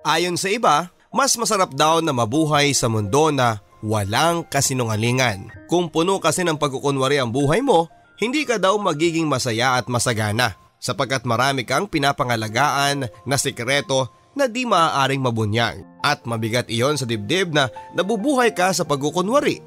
Ayon sa iba, mas masarap daw na mabuhay sa mundo na walang kasinungalingan. Kung puno kasi ng pagkukunwari ang buhay mo, hindi ka daw magiging masaya at masagana sapagkat marami kang pinapangalagaan na sikreto na di maaaring mabunyag at mabigat iyon sa dibdib na nabubuhay ka sa pagkukunwari.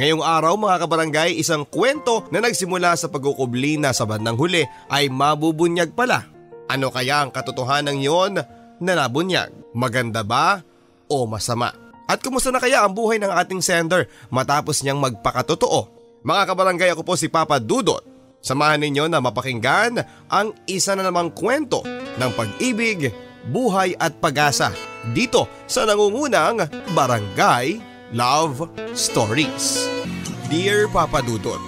Ngayong araw mga kabarangay, isang kwento na nagsimula sa pagkukubli na sa bandang huli ay mabubunyag pala. Ano kaya ang katotohanan yon na nabunyag? Maganda ba o masama? At kumusta na kaya ang buhay ng ating sender matapos niyang magpakatotoo? Mga kabarangay, ako po si Papa Dudut. Samahan ninyo na mapakinggan ang isa na namang kwento ng pag-ibig, buhay at pag-asa dito sa nangungunang Barangay Love Stories. Dear Papa Dudut,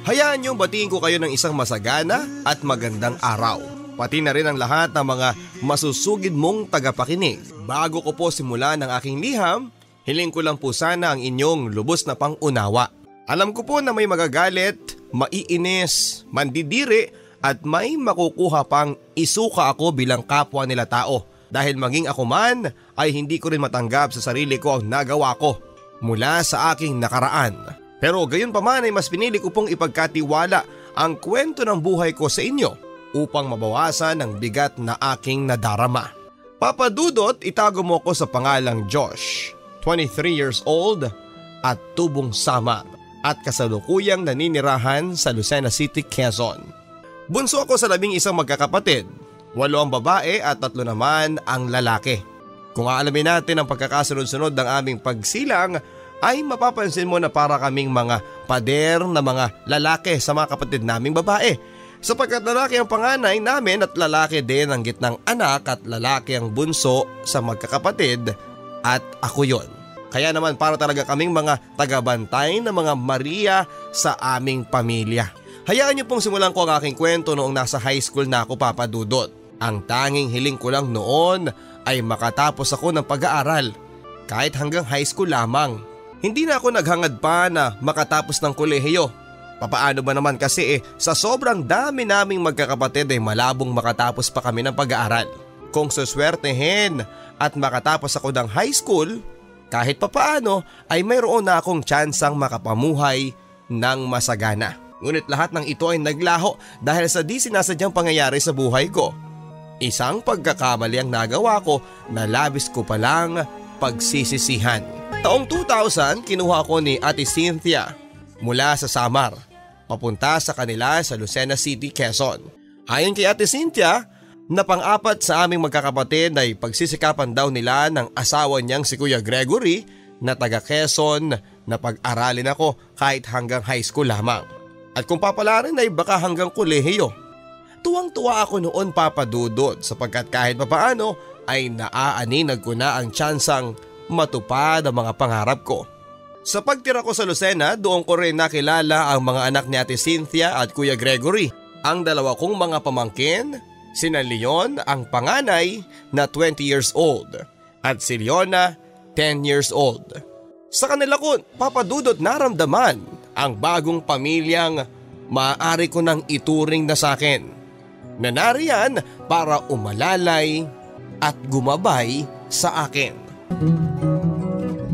hayaan niyong batiin ko kayo ng isang masagana at magandang araw. Pati na rin ang lahat ng mga masusugid mong tagapakinig. Bago ko po simulan ang aking liham, hiling ko lang po sana ang inyong lubos na pangunawa. Alam ko po na may magagalit, maiinis, mandidiri at may makukuha pang isuka ako bilang kapwa nila tao. Dahil maging ako man ay hindi ko rin matanggap sa sarili ko ang nagawa ko mula sa aking nakaraan. Pero gayon pa man ay mas pinili ko pong ipagkatiwala ang kwento ng buhay ko sa inyo upang mabawasan ang bigat na aking nadarama. Papa Dudut, itago mo ko sa pangalang Josh, 23 years old at tubong Samar at kasalukuyang naninirahan sa Lucena City, Quezon. Bunso ako sa 11 magkakapatid, 8 ang babae at 3 naman ang lalaki. Kung aalamin natin ang pagkakasunod-sunod ng aming pagsilang ay mapapansin mo na para kaming mga pader na mga lalaki sa mga kapatid naming babae. Sapagkat lalaki ang panganay namin at lalaki din ang gitnang anak at lalaki ang bunso sa magkakapatid at ako yon. Kaya naman para talaga kaming mga tagabantay na mga Maria sa aming pamilya. Hayaan niyo pong simulan ko ang aking kwento noong nasa high school na ako, Papa Dudut. Ang tanging hiling ko lang noon ay makatapos ako ng pag-aaral. Kahit hanggang high school lamang. Hindi na ako naghangad pa na makatapos ng kolehiyo. Papaano ba naman kasi sa sobrang dami naming magkakapatid ay malabong makatapos pa kami ng pag-aaral. Kung suswertehin at makatapos ako ng high school, kahit papaano ay mayroon na akong tsansang makapamuhay ng masagana. Ngunit lahat ng ito ay naglaho dahil sa di sinasadyang pangyayari sa buhay ko. Isang pagkakamali ang nagawa ko na labis ko palang pagsisisihan. Taong 2000, kinuha ko ni Ate Cynthia mula sa Samar, papunta sa kanila sa Lucena City, Quezon. Ayon kay Ate Cynthia, na pang-apat sa aming magkakapatid ay pagsisikapan daw nila ng asawa niyang si Kuya Gregory na taga Quezon na pag-aralin ako kahit hanggang high school lamang. At kung papalarin ay baka hanggang kolehiyo. Tuwang-tuwa ako noon, Papa Dudut, sapagkat kahit papaano ay naaaninag ko na ang tsansang matupad ang mga pangarap ko. Sa pagtira ko sa Lucena, doon ko rin nakilala ang mga anak ni Ate Cynthia at Kuya Gregory. Ang dalawa kong mga pamangkin, sina Leon ang panganay na 20 years old at si Leona 10 years old. Sa kanila ko, Papa Dudut, naramdaman ang bagong pamilyang maaari ko nang ituring na sa akin, na nariyan para umalalay at gumabay sa akin.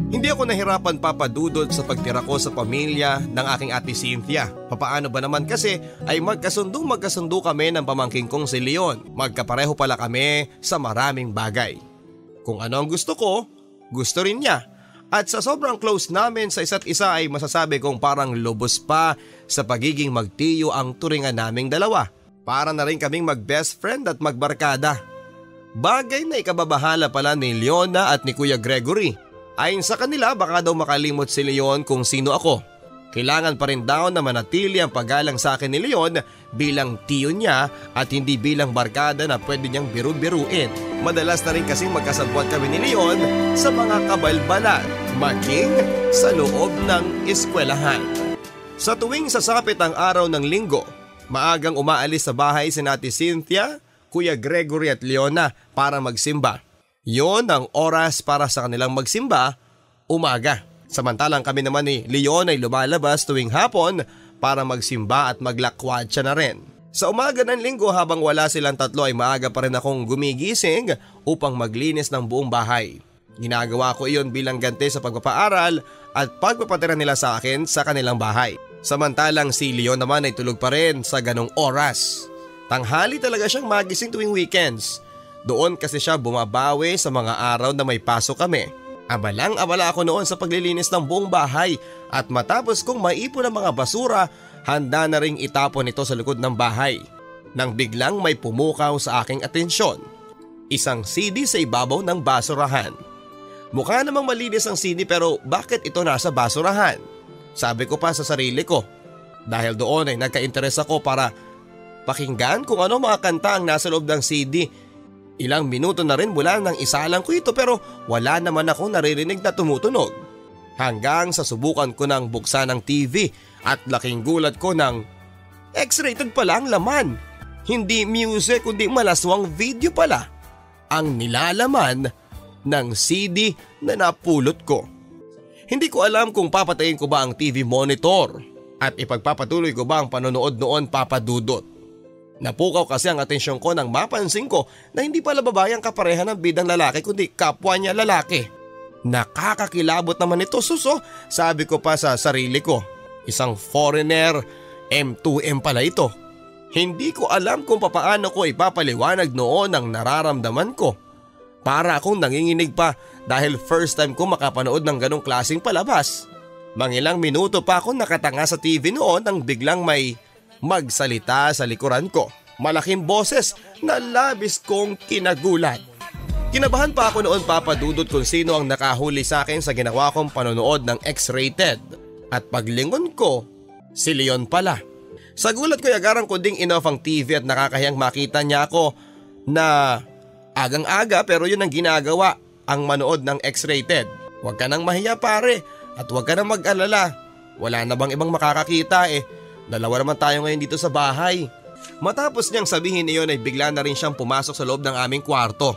Hindi ako nahirapan, Papa Dudut, sa pagtira ko sa pamilya ng aking Ate Cynthia. Papaano ba naman kasi ay magkasundo kami ng pamangking kong si Leon. Magkapareho pala kami sa maraming bagay. Kung ano ang gusto ko, gusto rin niya. At sa sobrang close namin sa isa't isa ay masasabi kong parang lubos pa sa pagiging magtiyo ang turingan naming dalawa. Para na rin kaming mag-best friend at magbarkada. Bagay na ikababahala pala ni Leona at ni Kuya Gregory. Ayon sa kanila, baka daw makalimot si Leon kung sino ako. Kailangan pa rin daw na manatili ang paggalang sa akin ni Leon bilang tiyo niya at hindi bilang barkada na pwede niyang biru-biruin. Madalas na rin kasing magkasabwat kami ni Leon sa mga kabalbalan, maging sa loob ng eskwelahan. Sa tuwing sasapit ang araw ng linggo, maagang umaalis sa bahay si Ate Cynthia, Kuya Gregory at Leona para magsimba. Yon ang oras para sa kanilang magsimba, umaga. Samantalang kami naman ni Leon ay lumalabas tuwing hapon para magsimba at maglakwatsa na rin. Sa umaga ng linggo habang wala silang tatlo ay maaga pa rin akong gumigising upang maglinis ng buong bahay. Ginagawa ko iyon bilang ganti sa pagpapaaral at pagpapatira nila sa akin sa kanilang bahay. Samantalang si Leon naman ay tulog pa rin sa ganong oras. Tanghali talaga siyang magising tuwing weekends. Doon kasi siya bumabawi sa mga araw na may pasok kami. Abalang-abala ako noon sa paglilinis ng buong bahay at matapos kong maipon ang mga basura, handa na ring itapon ito sa likod ng bahay. Nang biglang may pumukaw sa aking atensyon. Isang CD sa ibabaw ng basurahan. Mukha namang malinis ang CD pero bakit ito nasa basurahan? Sabi ko pa sa sarili ko. Dahil doon ay nagka-interes ako para pakinggan kung ano mga kanta ang nasa loob ng CD. Ilang minuto na rin mula nang isalang ko ito pero wala naman akong naririnig na tumutunog. Hanggang sa subukan ko ng buksan ng TV at laking gulat ko ng X-rated pala ang laman. Hindi music kundi malaswang video pala ang nilalaman ng CD na napulot ko. Hindi ko alam kung papatayin ko ba ang TV monitor at ipagpapatuloy ko ba ang panonood noon, Papa Dudut. Napukaw kasi ang atensyon ko nang mapansin ko na hindi pala babae ang kapareha ng bidang lalaki kundi kapwa niya lalaki. Nakakakilabot naman ito, suso, sabi ko pa sa sarili ko. Isang foreigner, M2M pala ito. Hindi ko alam kung papaano ko ipapaliwanag noon ang nararamdaman ko. Para akong nanginginig pa dahil first time ko makapanood ng ganong klaseng palabas. Mangilang minuto pa ako nakatanga sa TV noon nang biglang may magsalita sa likuran ko. Malaking boses na labis kong kinagulat. Kinabahan pa ako noon, Papa Dudut, kung sino ang nakahuli sa akin sa ginawa kong panonood ng X-rated. At paglingon ko, si Leon pala. Sa gulat ko agaran ko ding inoff ang TV at nakakahiyang makita niya ako na agang-aga pero yun ang ginagawa, ang manood ng X-rated. Huwag ka nang mahiya pare at huwag ka nang mag-alala. Wala na bang ibang makakakita Dalawa naman tayo ngayon dito sa bahay. Matapos niyang sabihin iyon ay bigla na rin siyang pumasok sa loob ng aming kwarto.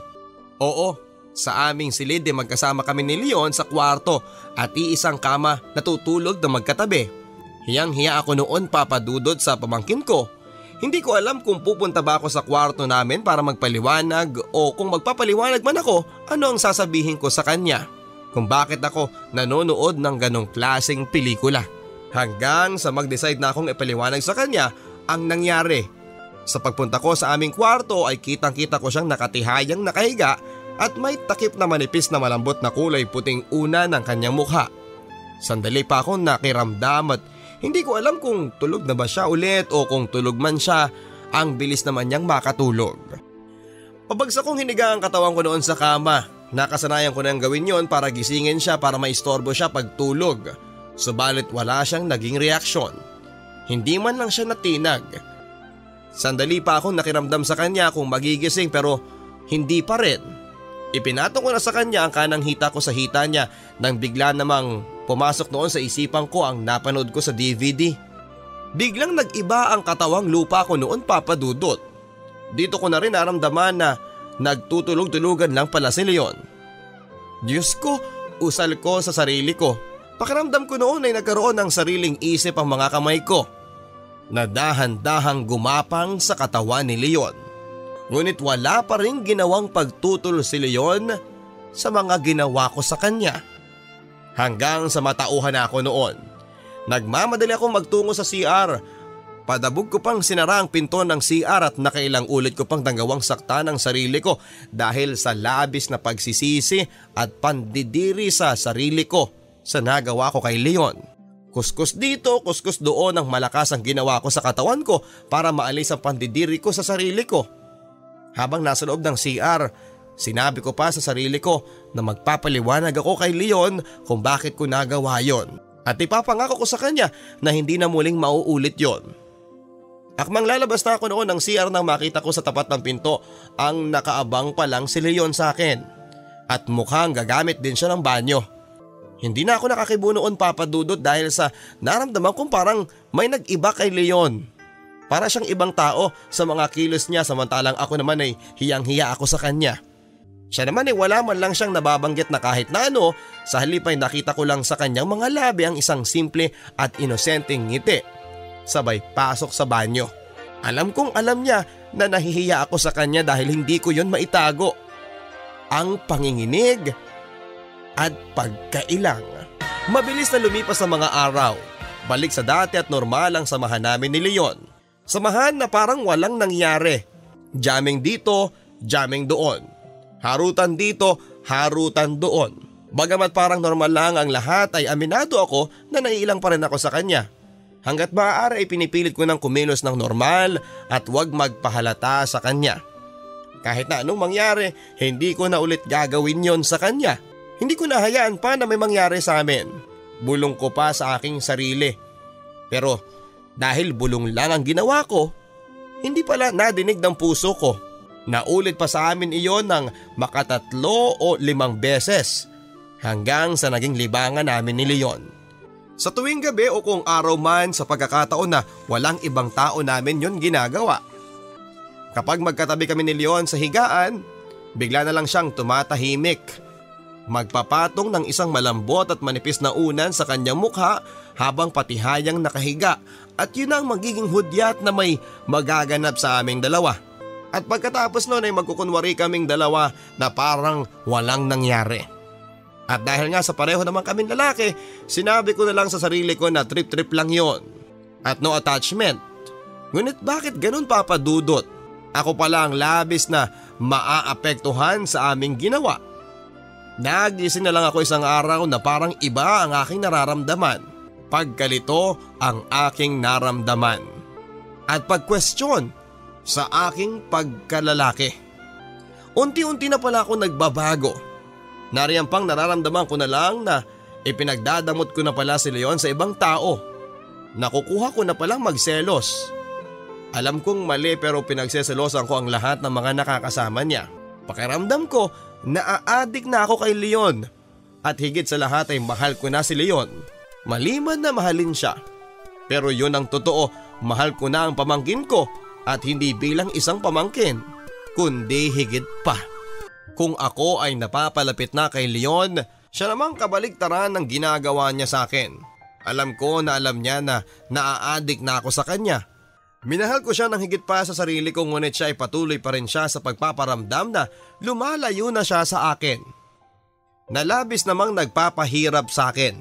Oo, sa aming silid magkasama kami ni Leon sa kwarto at iisang kama natutulog na magkatabi. Hiyang-hiya ako noon, Papa Dudut, sa pamangkin ko. Hindi ko alam kung pupunta ba ako sa kwarto namin para magpaliwanag o kung magpapaliwanag man ako, ano ang sasabihin ko sa kanya. Kung bakit ako nanonood ng ganong klaseng pelikula. Hanggang sa mag-decide na akong ipaliwanag sa kanya ang nangyari. Sa pagpunta ko sa aming kwarto ay kitang-kita ko siyang nakatihayang nakahiga at may takip na manipis na malambot na kulay puting una ng kanyang mukha. Sandali pa akong nakiramdam at hindi ko alam kung tulog na ba siya ulit o kung tulog man siya, ang bilis naman niyang makatulog. Pabagsak kong hiniga ang katawan ko noon sa kama. Nakasanayan ko nang gawin yon para gisingin siya para maistorbo siya pagtulog. Subalit wala siyang naging reaksyon. Hindi man lang siya natinag. Sandali pa akong nakiramdam sa kanya kung magigising pero hindi pa rin. Ipinatong ko na sa kanya ang kanang hita ko sa hita niya nang bigla namang pumasok noon sa isipan ko ang napanood ko sa DVD. Biglang nag-iba ang katawang lupa ko noon, Papa Dudut. Dito ko na rin naramdaman na nagtutulog-tulugan lang pala si Leon. Diyos ko, usal ko sa sarili ko. Pakiramdam ko noon ay nagkaroon ng sariling isip ang mga kamay ko. Nadahan-dahang gumapang sa katawan ni Leon. Ngunit wala pa rin ginawang pagtutol si Leon sa mga ginawa ko sa kanya. Hanggang sa matauhan ako noon. Nagmamadali akong magtungo sa CR. Padabog ko pang sinara ang pinto ng CR at nakailang ulit ko pang tanggawang sakta ng sarili ko dahil sa labis na pagsisisi at pandidiri sa sarili ko sa nagawa ko kay Leon. Kuskus dito, kuskus doon ang malakas ang ginawa ko sa katawan ko para maalis ang pandidiri ko sa sarili ko. Habang nasa loob ng CR, sinabi ko pa sa sarili ko na magpapaliwanag ako kay Leon kung bakit ko nagawa yon. At ipapangako ko sa kanya na hindi na muling mauulit yon. Akmang lalabas na ako noon ng CR nang makita ko sa tapat ng pinto ang nakaabang pa lang si Leon sa akin. At mukhang gagamit din siya ng banyo. Hindi na ako nakakibo noon, Papa Dudut, dahil sa naramdaman kong parang may nag-iba kay Leon. Para siyang ibang tao sa mga kilos niya samantalang ako naman ay hiyang-hiya ako sa kanya. Siya naman ay wala man lang siyang nababanggit na kahit na ano, sa halip ay nakita ko lang sa kanyang mga labi ang isang simple at inosenteng ngiti. Sabay pasok sa banyo. Alam kong alam niya na nahihiya ako sa kanya dahil hindi ko yon maitago. Ang panginginig at pagkailang. Mabilis na lumipas ang mga araw. Balik sa dati at normal ang samahan namin ni Leon. Samahan na parang walang nangyari. Jamming dito, jamming doon. Harutan dito, harutan doon. Bagamat parang normal lang ang lahat ay aminado ako na naiilang pa rin ako sa kanya. Hanggat maaari ay pinipilit ko ng kumilos ng normal at huwag magpahalata sa kanya. Kahit na anong mangyari, hindi ko na ulit gagawin yon sa kanya. Hindi ko nahayaan pa na may mangyari sa amin. Bulong ko pa sa aking sarili. Pero dahil bulong lang ang ginawa ko, hindi pala nadinig ng puso ko. Naulit pa sa amin iyon ng makatatlo o 5 beses hanggang sa naging libangan namin ni Leon. Sa tuwing gabi o kung araw man sa pagkakataon na walang ibang tao namin yon ginagawa. Kapag magkatabi kami ni Leon sa higaan, bigla na lang siyang tumatahimik. Magpapatong ng isang malambot at manipis na unan sa kanyang mukha habang patihayang nakahiga at yun ang magiging hudyat na may magaganap sa aming dalawa. At pagkatapos noon ay magkukunwari kaming dalawa na parang walang nangyari. At dahil nga sa pareho naman kaming lalaki, sinabi ko na lang sa sarili ko na trip-trip lang yon at no attachment. Ngunit bakit ganun, Papa Dudut? Ako pala ang labis na maaapektuhan sa aming ginawa. Nagising na lang ako isang araw na parang iba ang aking nararamdaman. Pagkalito ang aking naramdaman. At pagkwestiyon sa aking pagkalalaki. Unti-unti na pala ako nagbabago. Nariyan pang nararamdaman ko na lang na ipinagdadamot ko na pala si Leon sa ibang tao. Nakukuha ko na palang magselos. Alam kong mali pero pinagseselosan ko ang lahat ng mga nakakasama niya. Pakiramdam ko naa-addict na ako kay Leon. At higit sa lahat ay mahal ko na si Leon. Maliban na mahalin siya. Pero yun ang totoo, mahal ko na ang pamangkin ko at hindi bilang isang pamangkin, kundi higit pa. Kung ako ay napapalapit na kay Leon, siya namang kabaligtaran ng ginagawa niya sa akin. Alam ko na alam niya na naa-addict na ako sa kanya. Minahal ko siya ng higit pa sa sarili ko ngunit siya ay patuloy pa rin siya sa pagpaparamdam na lumalayo na siya sa akin. Nalabis namang nagpapahirap sa akin.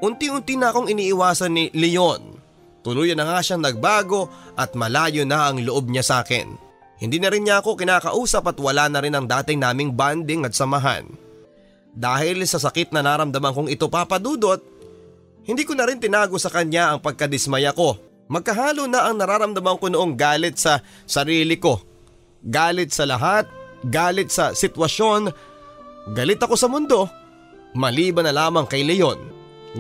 Unti-unti na akong iniiwasan ni Leon. Tuluyan na nga siyang nagbago at malayo na ang loob niya sa akin. Hindi na rin niya ako kinakausap at wala na rin ang dating naming bonding at samahan. Dahil sa sakit na naramdaman kong ito, Papa Dudut, hindi ko na rin tinago sa kanya ang pagkadismaya ko. Magkahalo na ang nararamdaman ko noong galit sa sarili ko. Galit sa lahat, galit sa sitwasyon, galit ako sa mundo, maliban na lamang kay Leon.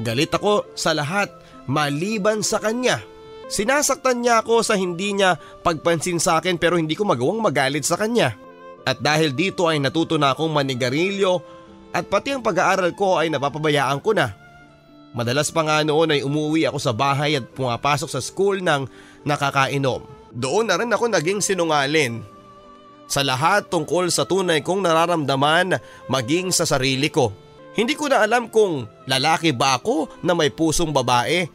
Galit ako sa lahat, maliban sa kanya. Sinasaktan niya ako sa hindi niya pagpansin sa akin pero hindi ko magawang magalit sa kanya. At dahil dito ay natuto na akong manigarilyo at pati ang pag-aaral ko ay napapabayaan ko na. Madalas pa nga noon ay umuwi ako sa bahay at pumapasok sa school ng nakakainom. Doon na rin ako naging sinungalin. Sa lahat tungkol sa tunay kong nararamdaman maging sa sarili ko. Hindi ko na alam kung lalaki ba ako na may pusong babae.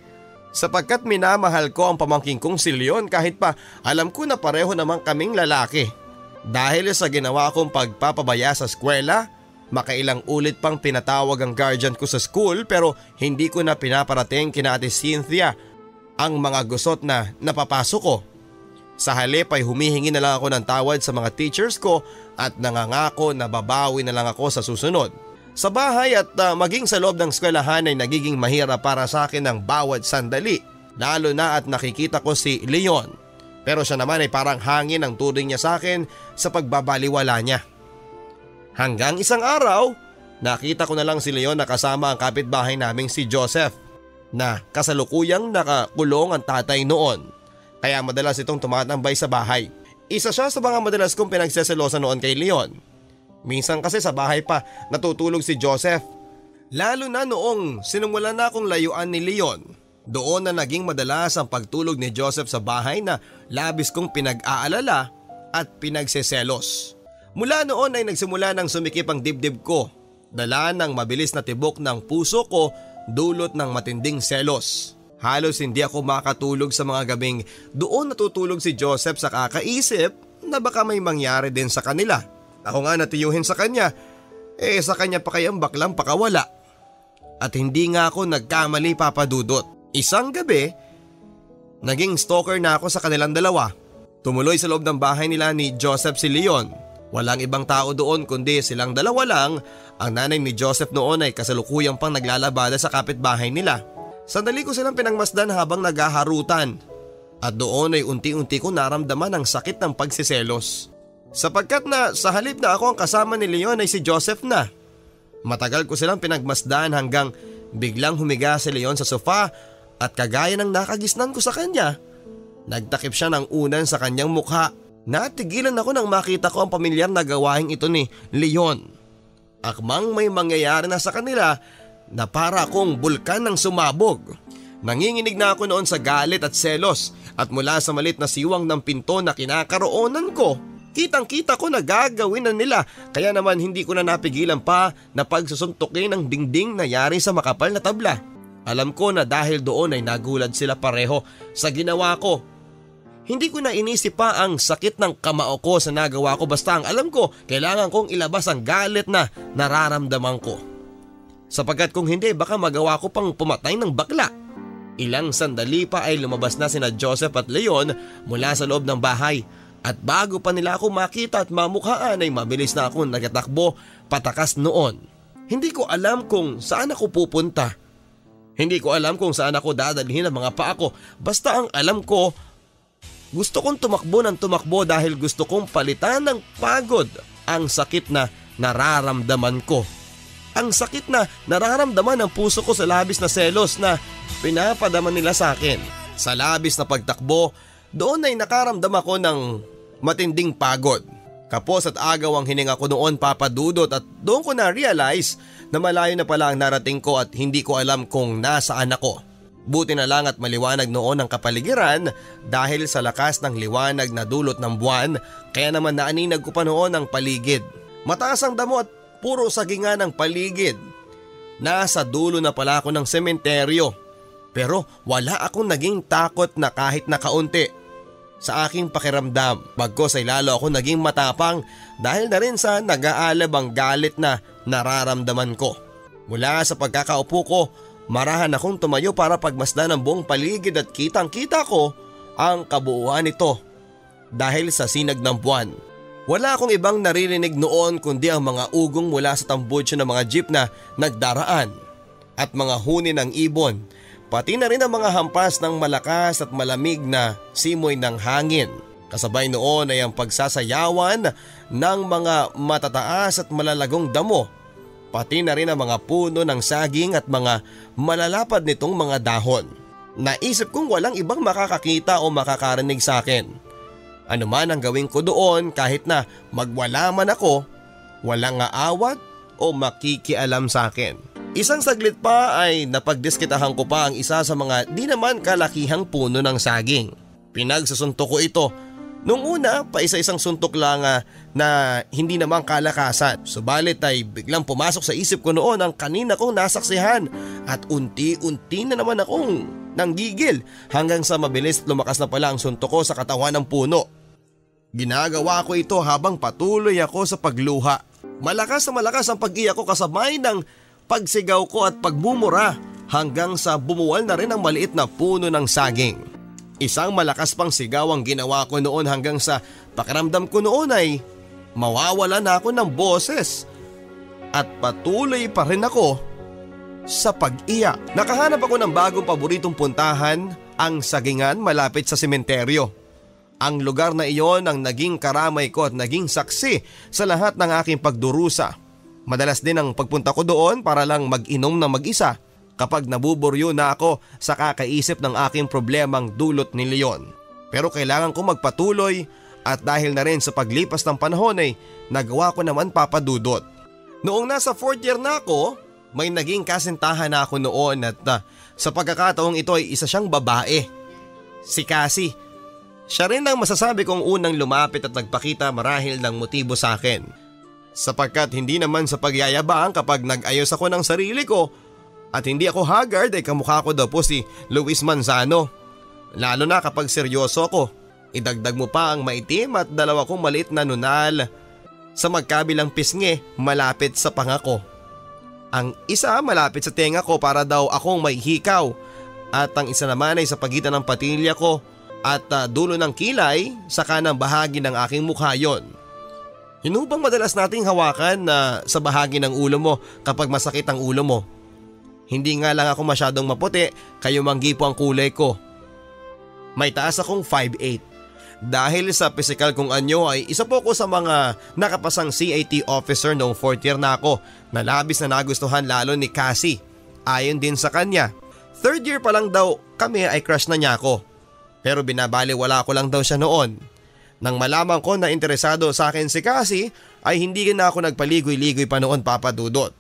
Sapagkat minamahal ko ang pamangkin kong si Leon kahit pa alam ko na pareho naman kaming lalaki. Dahil sa ginawa kong pagpapabaya sa eskwela, makailang ulit pang pinatawag ang guardian ko sa school pero hindi ko na pinaparating kina Ate Cynthia ang mga gusot na napapasok ko. Sa halip ay humihingi na lang ako ng tawad sa mga teachers ko at nangangako na babawi na lang ako sa susunod. Sa bahay at maging sa loob ng eskwelahan ay nagiging mahirap para sa akin ang bawat sandali, lalo na at nakikita ko si Leon. Pero siya naman ay parang hangin ang turing niya sa akin sa pagbabaliwala niya. Hanggang isang araw, nakita ko na lang si Leon na kasama ang kapitbahay naming si Joseph na kasalukuyang nakakulong ang tatay noon. Kaya madalas itong tumatambay sa bahay. Isa siya sa mga madalas kong pinagseselosa noon kay Leon. Minsan kasi sa bahay pa natutulog si Joseph. Lalo na noong sinumulan na akong layuan ni Leon. Doon na naging madalas ang pagtulog ni Joseph sa bahay na labis kong pinag-aalala at pinagseselos. Mula noon ay nagsimula ng sumikip ang dibdib ko. Dala ng mabilis na tibok ng puso ko dulot ng matinding selos. Halos hindi ako makatulog sa mga gabing doon natutulog si Joseph sa kakaisip na baka may mangyari din sa kanila. Ako nga natiyuhin sa kanya, sa kanya pa kayang baklang pakawala. At hindi nga ako nagkamali, Papa Dudut. Isang gabi, naging stalker na ako sa kanilang dalawa. Tumuloy sa loob ng bahay nila ni Joseph si Leon. Walang ibang tao doon kundi silang dalawa lang. Ang nanay ni Joseph noon ay kasalukuyang pang naglalabada sa kapitbahay nila. Sandali ko silang pinangmasdan habang naghaharutan. At doon ay unti-unti ko naramdaman ang sakit ng pagsiselos. Sapagkat na sa halip na ako ang kasama ni Leon ay si Joseph na. Matagal ko silang pinagmasdan hanggang biglang humiga si Leon sa sofa at kagaya ng nakagisnan ko sa kanya, nagtakip siya ng unan sa kanyang mukha. Natigilan ako nang makita ko ang pamilyar na gawaing ito ni Leon. Akmang may mangyayari na sa kanila na para akong bulkan ng sumabog. Nanginginig na ako noon sa galit at selos at mula sa malit na siwang ng pinto na kinakaroonan ko, kitang-kita ko na gagawin na nila kaya naman hindi ko na napigilan pa na pagsusuntukin ng dingding na yari sa makapal na tabla. Alam ko na dahil doon ay nagulad sila pareho sa ginawa ko. Hindi ko na inisip pa ang sakit ng kamao ko sa nagawa ko basta ang alam ko kailangan kong ilabas ang galit na nararamdaman ko. Sapagkat kung hindi baka magawa ko pang pumatay ng bakla. Ilang sandali pa ay lumabas na sina Joseph at Leon mula sa loob ng bahay. At bago pa nila ako makita at mamukhaan ay mabilis na akong nagatakbo patakas noon. Hindi ko alam kung saan ako pupunta. Hindi ko alam kung saan ako dadalhin ang mga paa ko. Basta ang alam ko, gusto kong tumakbo ng tumakbo dahil gusto kong palitan ng pagod ang sakit na nararamdaman ko. Ang sakit na nararamdaman ng puso ko sa labis na selos na pinapadaman nila sa akin. Sa labis na pagtakbo, doon ay nakaramdam ako ng matinding pagod. Kapos at agaw ang hininga ko noon, Papa Dudut, at doon ko na-realize na malayo na pala ang narating ko at hindi ko alam kung nasaan ako. Buti na lang at maliwanag noon ang kapaligiran dahil sa lakas ng liwanag na dulot ng buwan, kaya naman naaninag ko pa noon ang paligid. Mataas ang damo at puro sagingan ang paligid. Nasa dulo na pala ako ng sementeryo. Pero wala akong naging takot na kahit na kaunti. Sa aking pakiramdam, bagkos ay lalo ako naging matapang dahil na rin sa nag-aalab ang galit na nararamdaman ko. Mula sa pagkakaupo ko, marahan akong tumayo para pagmasdan ang buong paligid at kitang-kita ko ang kabuuan nito dahil sa sinag ng buwan. Wala akong ibang naririnig noon kundi ang mga ugong mula sa tambudsyo ng mga jeep na nagdaraan at mga huni ng ibon, pati na rin ang mga hampas ng malakas at malamig na simoy ng hangin. Kasabay noon ay ang pagsasayawan ng mga matataas at malalagong damo, pati na rin ang mga puno ng saging at mga malalapad nitong mga dahon. Naisip kong walang ibang makakakita o makakarinig sa akin. Ano man ang gawin ko doon kahit na magwala man ako, walang aawat o makikialam sa akin. Isang saglit pa ay napagdiskitahan ko pa ang isa sa mga di naman kalakihang puno ng saging. Pinagsusuntok ko ito. Nung una, pa isa-isang suntok lang na hindi naman kalakasan. Subalit ay biglang pumasok sa isip ko noon ang kanina kong nasaksihan at unti-unti na naman akong nanggigil hanggang sa mabilis lumakas na pala ang suntok ko sa katawan ng puno. Ginagawa ko ito habang patuloy ako sa pagluha. Malakas na malakas ang pag-iyak ko kasabay ng pagsigaw ko at pagmumura hanggang sa bumuwal na rin ang maliit na puno ng saging. Isang malakas pang sigaw ang ginawa ko noon hanggang sa pakiramdam ko noon ay mawawala na ako ng boses at patuloy pa rin ako sa pag-iyak. Nakahanap ako ng bagong paboritong puntahan, ang sagingan malapit sa sementeryo. Ang lugar na iyon ang naging karamay ko at naging saksi sa lahat ng aking pagdurusa. Madalas din ang pagpunta ko doon para lang mag-inom na mag-isa kapag nabuburyo na ako sa kakaisip ng aking problemang dulot ni Leon. Pero kailangan ko magpatuloy at dahil na rin sa paglipas ng panahon ay nagawa ko naman, Papa Dudut. Noong nasa 4th year na ako, may naging kasintahan na ako noon at sa pagkakataong ito ay isa siyang babae. Si Cassie. Siya rin ang masasabi kong unang lumapit at nagpakita marahil ng motibo sa akin. Sapagkat hindi naman sa pagyayabang kapag nag-ayos ako ng sarili ko, At hindi ako haggard ay kamukha ko daw po si Luis Manzano. Lalo na kapag seryoso ako. Idagdag mo pa ang maitim at dalawa kong maliit na nunal sa magkabilang pisngi malapit sa panga ko. Ang isa malapit sa tenga ko para daw akong may hikaw at ang isa naman ay sa pagitan ng patilya ko at dulo ng kilay sa kanang bahagi ng aking mukha yon. Hinubang madalas nating hawakan na sa bahagi ng ulo mo kapag masakit ang ulo mo. Hindi nga lang ako masyadong maputi kayo manggi po ang kulay ko. May taas akong 5'8". Dahil sa physical kong anyo ay isa po ko sa mga nakapasang CAT officer noong 4th year na ako na labis na nagustuhan lalo ni Cassie. Ayon din sa kanya, 3rd year pa lang daw kami ay crush na niya ako. Pero binabaliwala ko lang daw siya noon. Nang malaman ko na interesado sa akin si Cassie ay hindi na ako nagpaligoy-ligoy pa noon, Papa Dudut.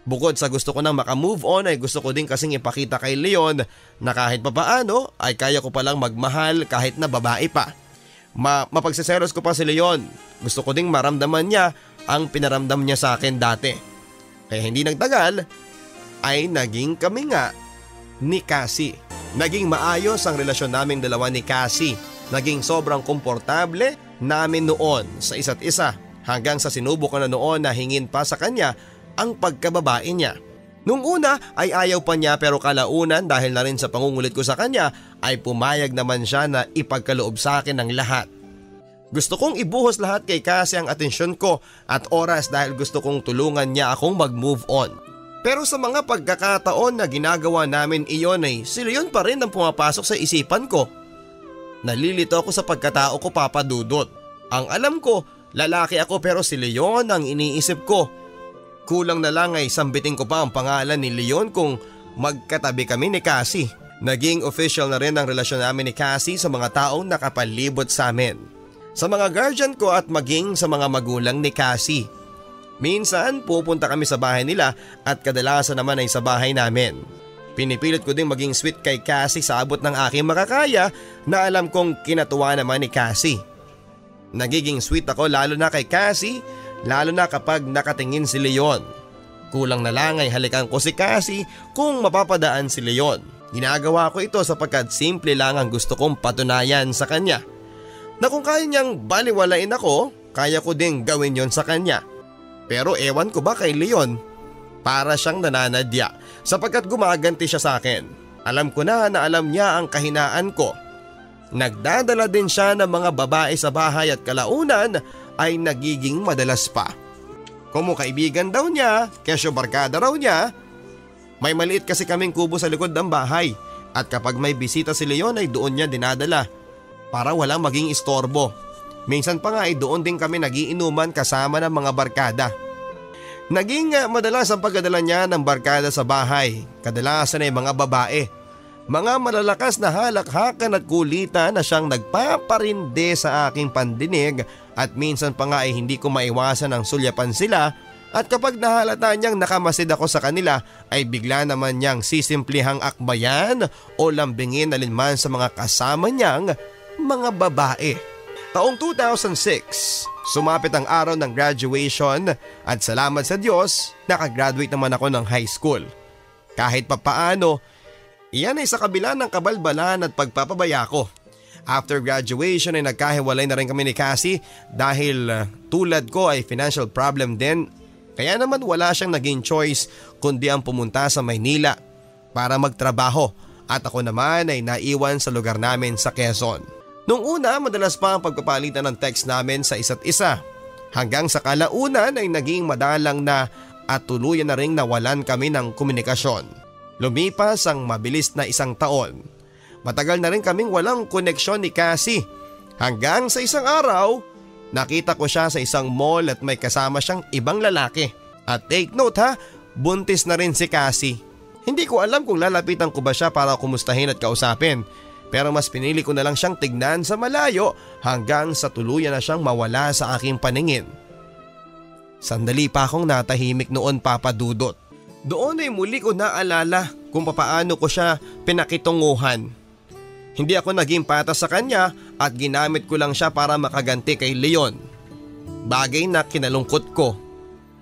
Bukod sa gusto ko nang makamove on ay gusto ko din kasing ipakita kay Leon na kahit papaano ay kaya ko palang magmahal kahit na babae pa. Mapagseselos ko pa si Leon. Gusto ko ding maramdaman niya ang pinaramdam niya sa akin dati. Kaya hindi nagtagal ay naging kami nga ni Cassie. Naging maayos ang relasyon naming dalawa ni Cassie. Naging sobrang komportable namin noon sa isa't isa hanggang sa sinubok ko na noon na hingin pa sa kanya ang pagkababae niya. Nung una ay ayaw pa niya pero kalaunan dahil na rin sa pangungulit ko sa kanya ay pumayag naman siya na ipagkaloob sa akin ng lahat. Gusto kong ibuhos lahat kay Cassie ang atensyon ko at oras dahil gusto kong tulungan niya akong mag-move on. Pero sa mga pagkakataon na ginagawa namin iyon ay si Leon pa rin ang pumapasok sa isipan ko. Nalilito ako sa pagkatao ko, Papa Dudut. Ang alam ko, lalaki ako pero si Leon ang iniisip ko. Kulang na lang ay sambitin ko pa ang pangalan ni Leon kung magkatabi kami ni Cassie. Naging official na rin ang relasyon namin ni Cassie sa mga taong nakapalibot sa amin. Sa mga guardian ko at maging sa mga magulang ni Cassie. Minsan pupunta kami sa bahay nila at kadalasan naman ay sa bahay namin. Pinipilit ko ding maging sweet kay Cassie sa abot ng aking makakaya na alam kong kinatuwa naman ni Cassie. Nagiging sweet ako lalo na kay Cassie. Lalo na kapag nakatingin si Leon. Kulang na lang ay halikan ko si Cassie kung mapapadaan si Leon. Ginagawa ko ito sapagkat simple lang ang gusto kong patunayan sa kanya. Na kung kaya niyang baliwalain ako, kaya ko ding gawin yon sa kanya. Pero ewan ko ba kay Leon? Para siyang nananadya sapagkat gumaganti siya sa akin. Alam ko na alam niya ang kahinaan ko. Nagdadala din siya ng mga babae sa bahay at kalaunan ay nagiging madalas pa. Kumu kaibigan daw niya, kesyo barkada raw niya. May maliit kasi kaming kubo sa likod ng bahay at kapag may bisita si Leon ay doon niya dinadala para walang maging istorbo. Minsan pa nga ay doon din kami nagiinuman kasama ng mga barkada. Naging madalas ang pagdadala niya ng barkada sa bahay, kadalasan ay mga babae. Mga malalakas na halakhakan at kulitan na siyang nagpaparinde sa aking pandinig at minsan pa nga ay hindi ko maiwasan ang sulyapan sila at kapag nahalata niyang nakamasid ako sa kanila ay bigla naman niyang sisimplihang akbayan o lambingin alinman sa mga kasama niyang mga babae. Taong 2006, sumapit ang araw ng graduation at salamat sa Diyos, nakagraduate naman ako ng high school. Kahit papaano, iyan ay sa kabila ng kabalbalan at pagpapabaya ko. After graduation ay nagkahiwalay na rin kami ni Cassie dahil tulad ko ay financial problem din. Kaya naman wala siyang naging choice kundi ang pumunta sa Maynila para magtrabaho at ako naman ay naiwan sa lugar namin sa Quezon. Nung una madalas pa ang pagpapalitan ng text namin sa isa't isa. Hanggang sa kalaunan ay naging madalang na at tuluyan na ring nawalan kami ng komunikasyon. Lumipas ang mabilis na 1 taon. Matagal na rin kaming walang koneksyon ni Cassie. Hanggang sa isang araw, nakita ko siya sa isang mall at may kasama siyang ibang lalaki. At take note ha, buntis na rin si Cassie. Hindi ko alam kung lalapitan ko ba siya para kumustahin at kausapin. Pero mas pinili ko na lang siyang tignan sa malayo hanggang sa tuluyan na siyang mawala sa aking paningin. Sandali pa akong natahimik noon, Papa Dudut. Doon ay muli ko naalala kung papaano ko siya pinakitunguhan. Hindi ako naging patas sa kanya at ginamit ko lang siya para makaganti kay Leon. Bagay na kinalungkot ko.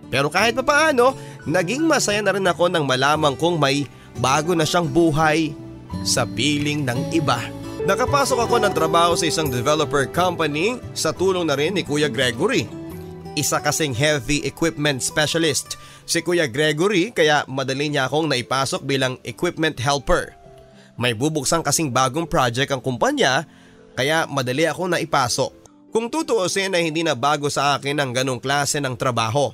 Pero kahit papaano, naging masaya na rin ako nang malamang kong may bago na siyang buhay sa piling ng iba. Nakapasok ako ng trabaho sa isang developer company sa tulong na rin ni Kuya Gregory. Isa kasing heavy equipment specialist si Kuya Gregory kaya madali niya akong naipasok bilang equipment helper. May bubuksan kasing bagong project ang kumpanya kaya madali akong naipasok. Kung tutuusin ay hindi na bago sa akin ang ganong klase ng trabaho.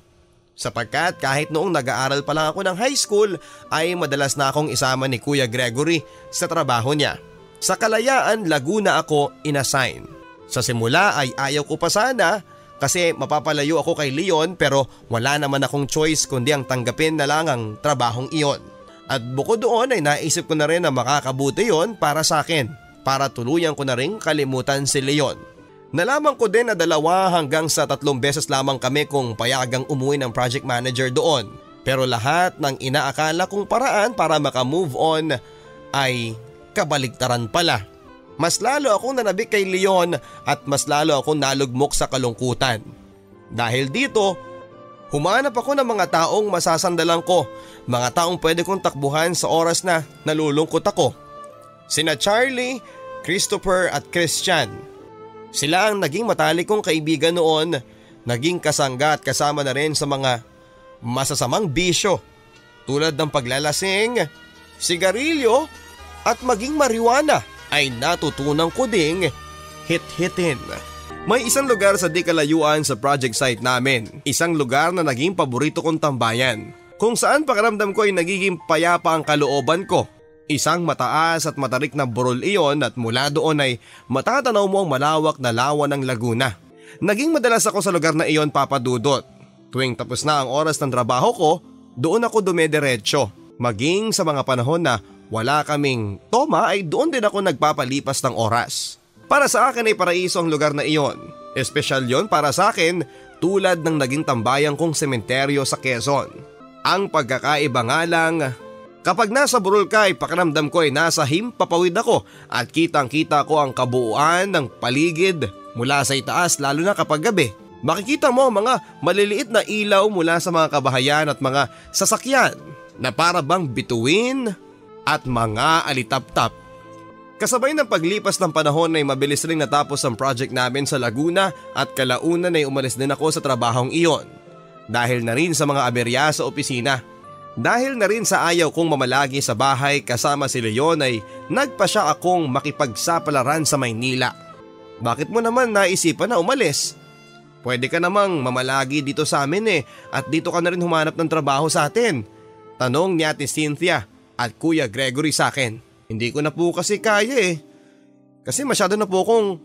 Sapagkat kahit noong nag-aaral pa lang ako ng high school ay madalas na akong isama ni Kuya Gregory sa trabaho niya. Sa Kalayaan, Laguna ako inassign. Sa simula ay ayaw ko pa sana kasi mapapalayo ako kay Leon pero wala naman akong choice kundi ang tanggapin na lang ang trabahong iyon. At bukod doon ay naisip ko na rin na makakabuti yon para sa akin para tuluyan ko na rin kalimutan si Leon. Nalaman ko din na 2 hanggang sa 3 beses lamang kami kung payagang umuwi ng project manager doon. Pero lahat ng inaakala kong paraan para makamove on ay kabaligtaran pala. Mas lalo akong nanabik kay Leon at mas lalo akong nalugmok sa kalungkutan. Dahil dito, humanap ako ng mga taong masasandalan ko, mga taong pwede kong takbuhan sa oras na nalulungkot ako. Sina Charlie, Christopher at Christian. Sila ang naging matalik kong kaibigan noon, naging kasangga at kasama na rin sa mga masasamang bisyo tulad ng paglalasing, sigarilyo at maging marijuana ay natutunan ko ding hit-hitin. May isang lugar sa di kalayuan sa project site namin, isang lugar na naging paborito kong tambayan, kung saan pakiramdam ko ay nagiging payapa ang kalooban ko. Isang mataas at matarik na burol iyon at mula doon ay matatanaw mo ang malawak na lawa ng Laguna. Naging madalas ako sa lugar na iyon, Papa Dudot. Tuwing tapos na ang oras ng trabaho ko, doon ako dumediretso. Maging sa mga panahon na wala kaming toma ay doon din ako nagpapalipas ng oras. Para sa akin ay paraiso ang lugar na iyon. Espesyal yon para sa akin tulad ng naging tambayan kong sementeryo sa Quezon. Ang pagkakaiba nga lang, kapag nasa burol ka ay pakiramdam ko ay nasa himpapawid ako at kitang-kita ko ang kabuuan ng paligid mula sa itaas lalo na kapag gabi. Makikita mo ang mga maliliit na ilaw mula sa mga kabahayan at mga sasakyan na para bang bituin at mga alitap-tap. Kasabay ng paglipas ng panahon ay mabilis ring natapos ang project namin sa Laguna at kalaunan ay umalis din ako sa trabahong iyon. Dahil na rin sa mga aberya sa opisina. Dahil na rin sa ayaw kong mamalagi sa bahay kasama si Leon ay nagpasya akong makipagsapalaran sa Maynila. Bakit mo naman naisipan na umalis? Pwede ka namang mamalagi dito sa amin at dito ka na rin humanap ng trabaho sa atin. Tanong ni Ate Cynthia at Kuya Gregory sa akin. Hindi ko na po kasi kaya Kasi masyado na po akong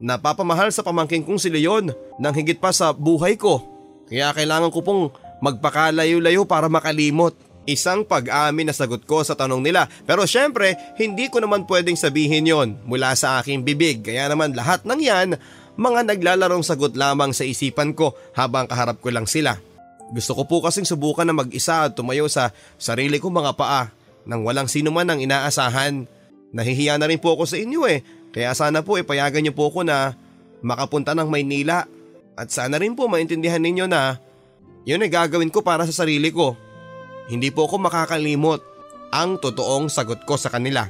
napapamahal sa pamangkin kong si Leon nang higit pa sa buhay ko. Kaya kailangan ko pong magpakalayo-layo para makalimot. Isang pag-amin na sagot ko sa tanong nila. Pero syempre, hindi ko naman pwedeng sabihin yon mula sa aking bibig. Kaya naman lahat ng yan, mga naglalarong sagot lamang sa isipan ko habang kaharap ko lang sila. Gusto ko po kasing subukan na mag-isa at tumayo sa sarili kong mga paa nang walang sino man ang inaasahan. Nahihiya na rin po ako sa inyo Kaya sana po ipayagan niyo po ako na makapunta ng Maynila. At sana rin po maintindihan ninyo na yun ay gagawin ko para sa sarili ko. Hindi po ako makakalimot. Ang totoong sagot ko sa kanila.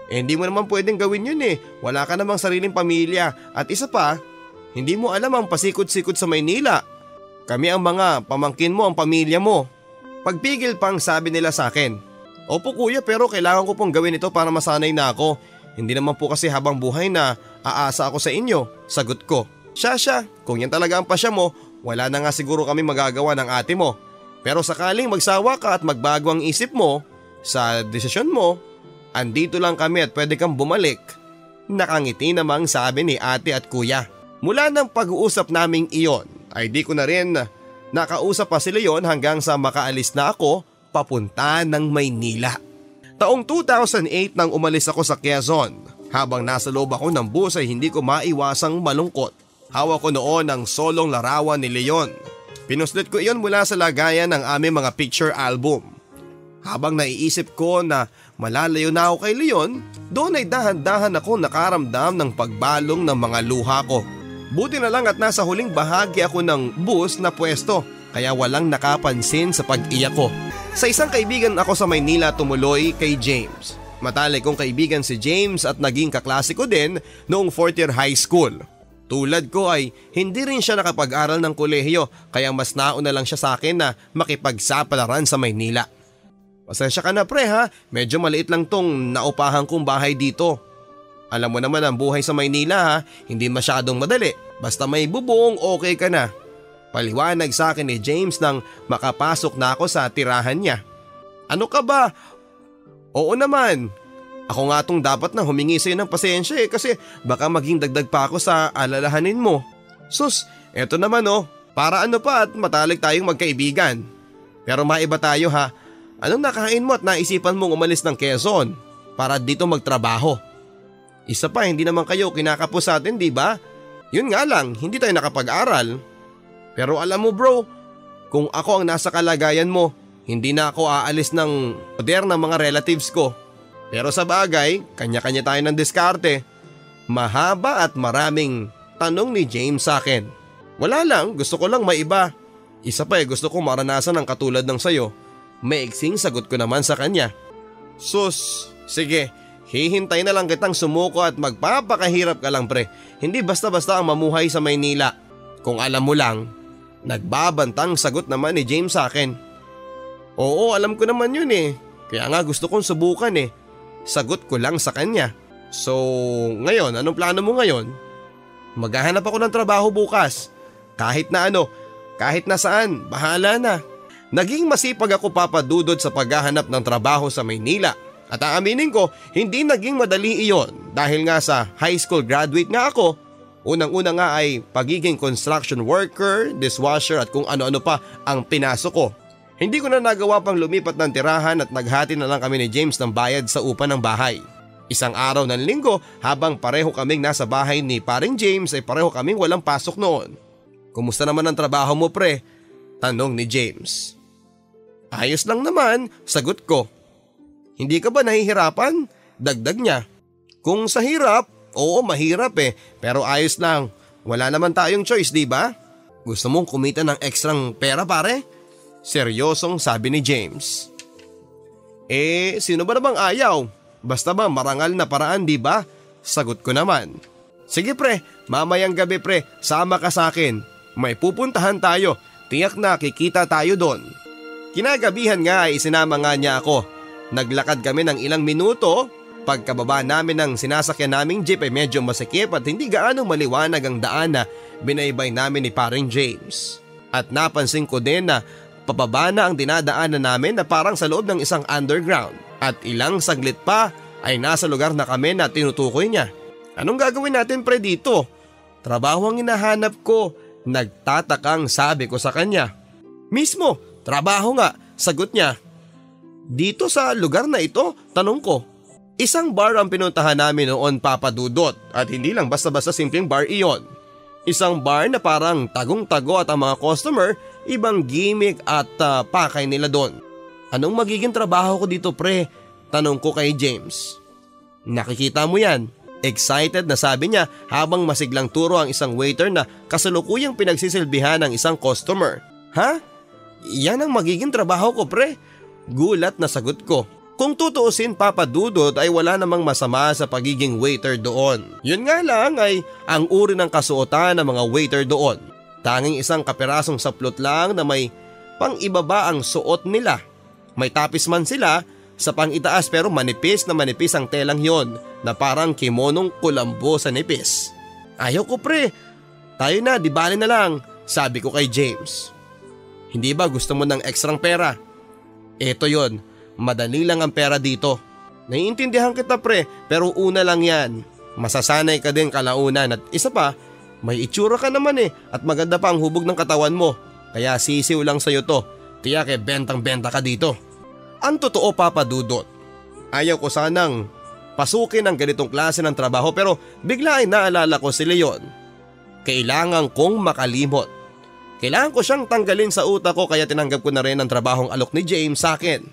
Hindi mo naman pwedeng gawin yun Wala ka namang sariling pamilya. At isa pa, hindi mo alam ang pasikot-sikot sa Maynila. Kami ang mga pamangkin mo, ang pamilya mo. Pagpigil pang sabi nila sa akin. Opo kuya, pero kailangan ko pong gawin ito para masanay na ako. Hindi naman po kasi habang buhay na aasa ako sa inyo. Sagot ko. Siya, kung yan talaga ang pasya mo, wala na nga siguro kami magagawa ng ate mo. Pero sakaling magsawa ka at magbago ang isip mo sa desisyon mo, andito lang kami at pwede kang bumalik. Nakangiti namang sabi ni ate at kuya. Mula ng pag-uusap naming iyon ay di ko na rin nakausap pa si Leon hanggang sa makaalis na ako papunta ng Maynila. Taong 2008 nang umalis ako sa Quezon. Habang nasa loob ako ng bus ay hindi ko maiwasang malungkot. Hawak ko noon ang solong larawan ni Leon. Pinuslit ko iyon mula sa lagayan ng aming mga picture album. Habang naiisip ko na malalayo na ako kay Leon, doon ay dahan-dahan ako nakaramdam ng pagbalong ng mga luha ko. Buti na lang at nasa huling bahagi ako ng bus na pwesto kaya walang nakapansin sa pag-iyak ko. Sa isang kaibigan ako sa Maynila tumuloy kay James. Matalik kong kaibigan si James at naging kaklase ko din noong 4th year high school. Tulad ko ay hindi rin siya nakapag-aral ng kolehiyo kaya mas nauna lang siya sa akin na makipagsapalaran sa Maynila. Pasensya ka na pre ha, medyo maliit lang tong naupahan kong bahay dito. Alam mo naman ang buhay sa Maynila ha, hindi masyadong madali. Basta may bubong okay ka na. Paliwanag sa akin ni James nang makapasok na ako sa tirahan niya. Ano ka ba? Oo naman. Ako nga tong dapat na humingi sa'yo ng pasensya kasi baka maging dagdag pa ako sa alalahanin mo. Sus, eto naman para ano pa at matalik tayong magkaibigan. Pero maiba tayo ha. Anong nakain mo at naisipan mong umalis ng Quezon para dito magtrabaho? Isa pa, hindi naman kayo kinakapos sa atin, di ba? Yun nga lang, hindi tayo nakapag-aral. Pero alam mo bro, kung ako ang nasa kalagayan mo, hindi na ako aalis ng poder ng mga relatives ko. Pero sa bagay, kanya-kanya tayo ng diskarte. Mahaba at maraming tanong ni James sa akin. Wala lang, gusto ko lang maiba. Isa pa gusto ko maranasan ng katulad ng sayo. Maiksing sagot ko naman sa kanya. Sus, sige, hihintay na lang kitang sumuko at magpapakahirap ka lang pre. Hindi basta-basta ang mamuhay sa Maynila. Kung alam mo lang. Nagbabantang sagot naman ni James sa akin. Oo, alam ko naman yun Kaya nga gusto kong subukan Sagot ko lang sa kanya. So, ngayon, anong plano mo ngayon? Maghahanap ako ng trabaho bukas. Kahit na kahit na saan, bahala na. Naging masipag ako papadudod sa paghahanap ng trabaho sa Maynila. At aaminin ko, hindi naging madali iyon dahil nga sa high school graduate nga ako. Unang-una nga ay pagiging construction worker, dishwasher at kung ano-ano pa ang pinasok ko. Hindi ko na nagawa pang lumipat ng tirahan at naghati na lang kami ni James ng bayad sa upa ng bahay. Isang araw ng linggo habang pareho kaming nasa bahay ni paring James ay pareho kaming walang pasok noon. Kumusta naman ang trabaho mo pre? Tanong ni James. Ayos lang naman, sagot ko. Hindi ka ba nahihirapan? Dagdag niya. Kung sa hirap, oo mahirap pero ayos lang. Wala naman tayong choice di ba? Gusto mong kumita ng ekstrang pera pare? Seryosong sabi ni James. Sino ba namang ayaw? Basta ba marangal na paraan di ba? Sagot ko naman. Sige pre, mamayang gabi pre, sama ka sa akin. May pupuntahan tayo, tiyak na kikita tayo doon. Kinagabihan nga ay isinama nga niya ako. Naglakad kami ng ilang minuto. Pagkababa namin ng sinasakyan naming jeep ay medyo masikip at hindi gaano maliwanag ang daan na binaybay namin ni paring James. At napansin ko din na pababa na ang dinadaanan namin na parang sa loob ng isang underground. At ilang saglit pa ay nasa lugar na kami na tinutukoy niya. Anong gagawin natin pre dito? Trabaho ang hinahanap ko. Nagtatakang sabi ko sa kanya. Mismo, trabaho nga, sagot niya. Dito sa lugar na ito, tanong ko. Isang bar ang pinuntahan namin noon papadudot at hindi lang basta-basta simpleng bar iyon. Isang bar na parang tagong-tago at ang mga customer ibang gimmick at pakay nila doon. Anong magiging trabaho ko dito pre? Tanong ko kay James. Nakikita mo yan. Excited na sabi niya habang masiglang turo ang isang waiter na kasalukuyang pinagsisilbihan ng isang customer. Ha? Yan ang magiging trabaho ko pre? Gulat na sagot ko. Kung tutuusin papadudot ay wala namang masama sa pagiging waiter doon. Yun nga lang ay ang uri ng kasuotan ng mga waiter doon. Tanging isang kapirasong saplot lang na may pang-ibaba ang suot nila. May tapis man sila sa pang-itaas pero manipis ang telang yon na parang kimonong kulambo sa nipis. Ayaw ko pre, tayo na di bali na lang, sabi ko kay James. Hindi ba gusto mo ng ekstrang pera? Eto yon. Madali lang ang pera dito. Naiintindihan kita pre, pero una lang yan. Masasanay ka din kalaunan at isa pa, may itsura ka naman at maganda pa ang hubog ng katawan mo. Kaya sisiw lang sa'yo to, tiyak bentang-benta ka dito. Ang totoo papadudot. Ayaw ko sanang pasukin ang ganitong klase ng trabaho pero bigla ay naalala ko si Leon. Kailangan kong makalimot. Kailangan ko siyang tanggalin sa utak ko kaya tinanggap ko na rin ang trabahong alok ni James sa akin.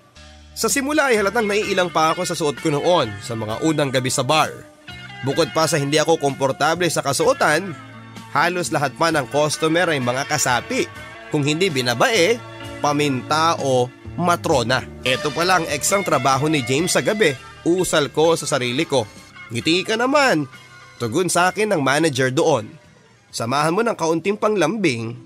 Sa simula ay halatang naiilang pa ako sa suot ko noon sa mga unang gabi sa bar. Bukod pa sa hindi ako komportable sa kasuotan, halos lahat pa ng customer ay mga kasapi. Kung hindi binabae, paminta o matrona. Ito pala ang eksang trabaho ni James sa gabi. Usal ko sa sarili ko. Ngiti ka naman. Tugon sa akin ng manager doon. Samahan mo ng kaunting panglambing.